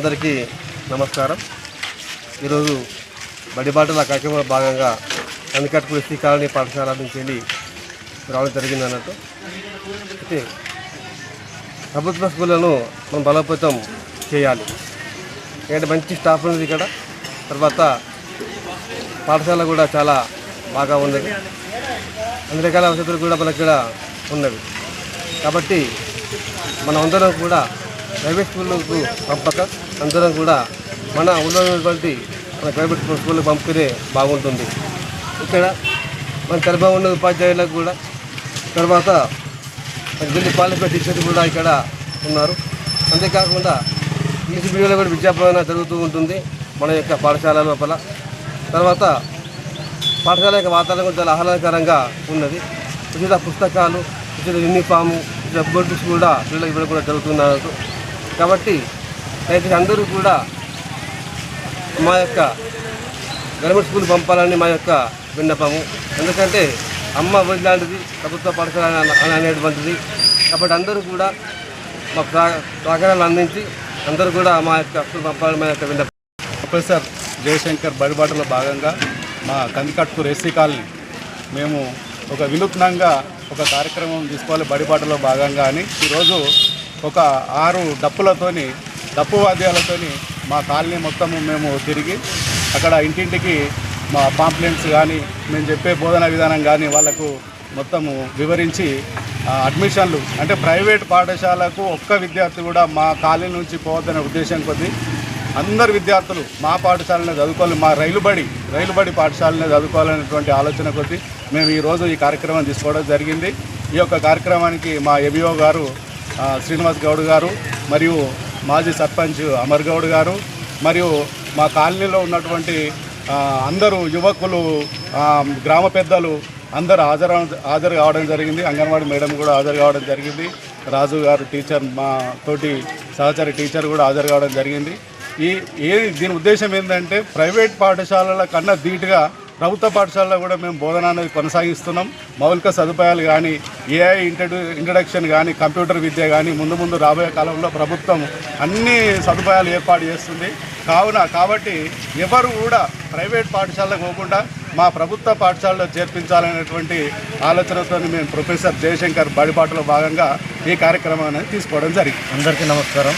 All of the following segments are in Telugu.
అందరికీ నమస్కారం. ఈరోజు బడిబాటల కార్యక్రమంలో భాగంగా కందికట్పూడి ఎస్సీ కాలనీ పాఠశాల నుంచి వెళ్ళి రావడం జరిగింది అన్నట్టు. అయితే ప్రభుత్వ స్కూళ్ళను మనం బలోపేతం చేయాలి. ఎందుకంటే మంచి స్టాఫ్ ఉన్నది ఇక్కడ. తర్వాత పాఠశాల కూడా చాలా బాగా ఉన్నది. అన్ని రకాల వసతులు కూడా మనకి ఇక్కడ ఉన్నవి. కాబట్టి మనం అందరం కూడా ప్రైవేట్ స్కూళ్ళకు పంపక అందరం కూడా మన ఉన్నటువంటి మన ప్రైవేట్ స్కూళ్ళకు పంపితే బాగుంటుంది. ఇక్కడ మన తరబా ఉన్న ఉపాధ్యాయులకు కూడా, తర్వాత వెళ్ళి క్వాలిఫైడ్ టీచర్లు కూడా ఇక్కడ ఉన్నారు. అంతేకాకుండా ఇంగ్లీష్ మీడియంలో కూడా విద్యాబోధన జరుగుతూ ఉంటుంది మన యొక్క పాఠశాల లోపల. తర్వాత పాఠశాల యొక్క వాతావరణం కూడా చాలా ఆహ్లాదకరంగా ఉన్నది. ఉచిత పుస్తకాలు, ఉచిత యూనిఫాము, ఉచిత బోర్డ్స్ కూడా పిల్లలకు ఇవ్వడం కూడా జరుగుతున్నారు. కాబట్టి అయితే అందరూ కూడా మా యొక్క గవర్నమెంట్ స్కూల్ పంపాలని మా యొక్క విన్నపము. ఎందుకంటే అమ్మ ఒడి లాంటిది ప్రభుత్వ పాఠశాల అనేటువంటిది. కాబట్టి అందరూ కూడా మా సహకారాలు అందించి అందరూ కూడా మా యొక్క స్కూల్ పంపాలని మా యొక్క విన్నపం. ప్రొఫెసర్ జయశంకర్ బడిబాటలో భాగంగా మా కందికట్పూడి ఎస్సీ కాలనీ మేము ఒక వినూత్నంగా ఒక కార్యక్రమం తీసుకోవాలి బడిబాటలో భాగంగా అని ఈరోజు ఒక 6 డప్పు వాద్యాలతోని మా కాలనీ మొత్తము మేము తిరిగి అక్కడ ఇంటింటికి మా పాంప్లెంట్స్ కానీ మేము చెప్పే బోధనా విధానం కానీ వాళ్ళకు మొత్తము వివరించి అడ్మిషన్లు అంటే ప్రైవేట్ పాఠశాలకు ఒక్క విద్యార్థి కూడా మా కాలనీ నుంచి పోవద్దనే ఉద్దేశం కొద్దీ అందరు విద్యార్థులు మా పాఠశాలనే చదువుకోవాలి, మా రైలుబడి పాఠశాలనే చదువుకోవాలనేటువంటి ఆలోచన కొద్దీ మేము ఈరోజు ఈ కార్యక్రమం తీసుకోవడం జరిగింది. ఈ యొక్క కార్యక్రమానికి మా ఎంఈఓ గారు శ్రీనివాస్ గౌడ్ గారు, మరియు మాజీ సర్పంచ్ అమర్ గౌడ్ గారు, మరియు మా కాలనీలో ఉన్నటువంటి అందరూ యువకులు, గ్రామ పెద్దలు అందరూ హాజరు కావడం జరిగింది. అంగన్వాడీ మేడం కూడా హాజరు కావడం జరిగింది. రాజు గారు టీచర్, మా తోటి సహచర టీచర్ కూడా హాజరు కావడం జరిగింది. దీని ఉద్దేశం ఏంటంటే ప్రైవేట్ పాఠశాలల కన్నా ధీటుగా ప్రభుత్వ పాఠశాలలో కూడా మేము బోధన అనేది కొనసాగిస్తున్నాం. మౌలిక సదుపాయాలు కానీ, ఏఐ ఇంట్రడక్షన్ కానీ, కంప్యూటర్ విద్య కానీ ముందు రాబోయే కాలంలో ప్రభుత్వం అన్ని సదుపాయాలు ఏర్పాటు చేస్తుంది. కాబట్టి ఎవరు కూడా ప్రైవేట్ పాఠశాలకు పోకుండా మా ప్రభుత్వ పాఠశాలలో చేర్పించాలనేటువంటి ఆలోచనతో మేము ప్రొఫెసర్ జయశంకర్ బడిబాటలో భాగంగా ఈ కార్యక్రమం అనేది తీసుకోవడం జరిగింది. అందరికీ నమస్కారం.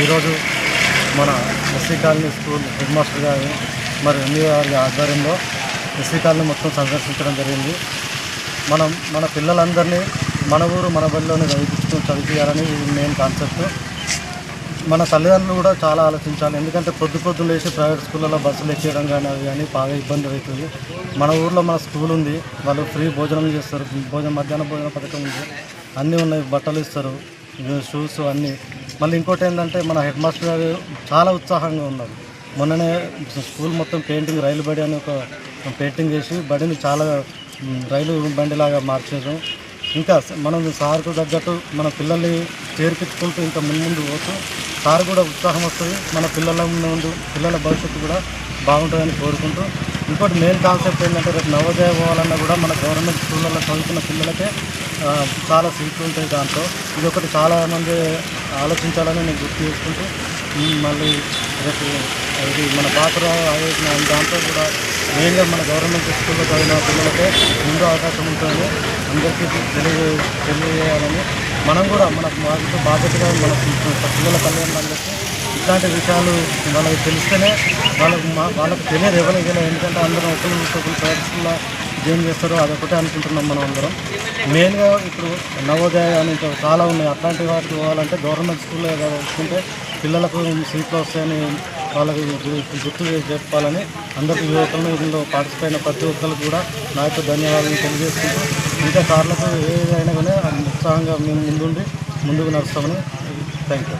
ఈరోజు మన SC colony school head master గారు మరి ఎంఈఓ గారి ఆధ్వర్యంలో ఎస్సీ కాలనీ మొత్తం సందర్శించడం జరిగింది. మన పిల్లలందరినీ మన ఊరు మన బడిలోనే చదివించాలని మెయిన్ కాన్సెప్ట్. మన తల్లిదండ్రులు కూడా చాలా ఆలోచించాలి. ఎందుకంటే పొద్దు లేచి ప్రైవేట్ స్కూళ్ళలో బస్సులు ఎక్కేయడం కానీ బాగా ఇబ్బంది అవుతుంది. మన ఊర్లో మన స్కూల్ ఉంది, వాళ్ళు ఫ్రీ భోజనం చేస్తారు, మధ్యాహ్న భోజన పథకం ఉంది, అన్నీ ఉన్నాయి, బట్టలు ఇస్తారు, షూస్ అన్నీ. మళ్ళీ ఇంకోటి ఏంటంటే మన హెడ్ మాస్టర్ గారు చాలా ఉత్సాహంగా ఉన్నారు. మొన్ననే స్కూల్ మొత్తం పెయింటింగ్, రైలు బడి అని ఒక పెయింటింగ్ చేసి బడిని చాలా రైలు బండిలాగా మార్చేసాం. ఇంకా మనం సార్కు తగ్గట్టు మన పిల్లల్ని చేర్పించుకుంటూ ఇంకా ముందు పోతూ సార్ కూడా ఉత్సాహం వస్తుంది. మన పిల్లల భవిష్యత్తు కూడా బాగుంటుందని కోరుకుంటూ, ఇంకోటి మెయిన్ కాన్సెప్ట్ ఏంటంటే రేపు నవోదయ పోవాలన్నా కూడా మన గవర్నమెంట్ స్కూళ్ళలో చదువుతున్న పిల్లలకే చాలా సీట్లు ఉంటాయి. దాంట్లో ఇది ఒకటి చాలామంది ఆలోచించాలని నేను గుర్తు చేసుకుంటూ, మళ్ళీ రేపు ఇది మన పాత్ర దాంట్లో కూడా మెయిన్గా మన గవర్నమెంట్ స్కూల్లో చదివిన పిల్లలకే ముందు అవకాశం ఉంటుందని అందరికీ తెలియజేయాలని, మనం కూడా మన బాధ్యతగా మన పిల్లల తల్లిదండ్రులందరికీ ఇట్లాంటి విషయాలు వాళ్ళకి తెలిస్తేనే వాళ్ళకి తెలియదు ఎవరికి. ఎందుకంటే అందరం ఒకరు ప్రైవేట్ స్కూల్లో ఏం చేస్తారో అదొకటే అనుకుంటున్నాం మనం అందరం. మెయిన్గా ఇప్పుడు నవోదయ అని చాలా ఉన్నాయి, అట్లాంటి వాటికి పోవాలంటే గవర్నమెంట్ స్కూల్లో వస్తుంటే పిల్లలకు సీట్లు వస్తాయని వాళ్ళకి గుర్తు చెప్పాలని అందరికీ యువకులను ఇందులో పార్టిసిపేట్ అయిన ప్రతి ఒక్కరికి కూడా నా యొక్క ధన్యవాదాలు తెలియజేసుకుంటూ, ఇంకా సార్లకు ఏదైనా కానీ ఉత్సాహంగా మేము ముందుకు నడుస్తామని. Thank you.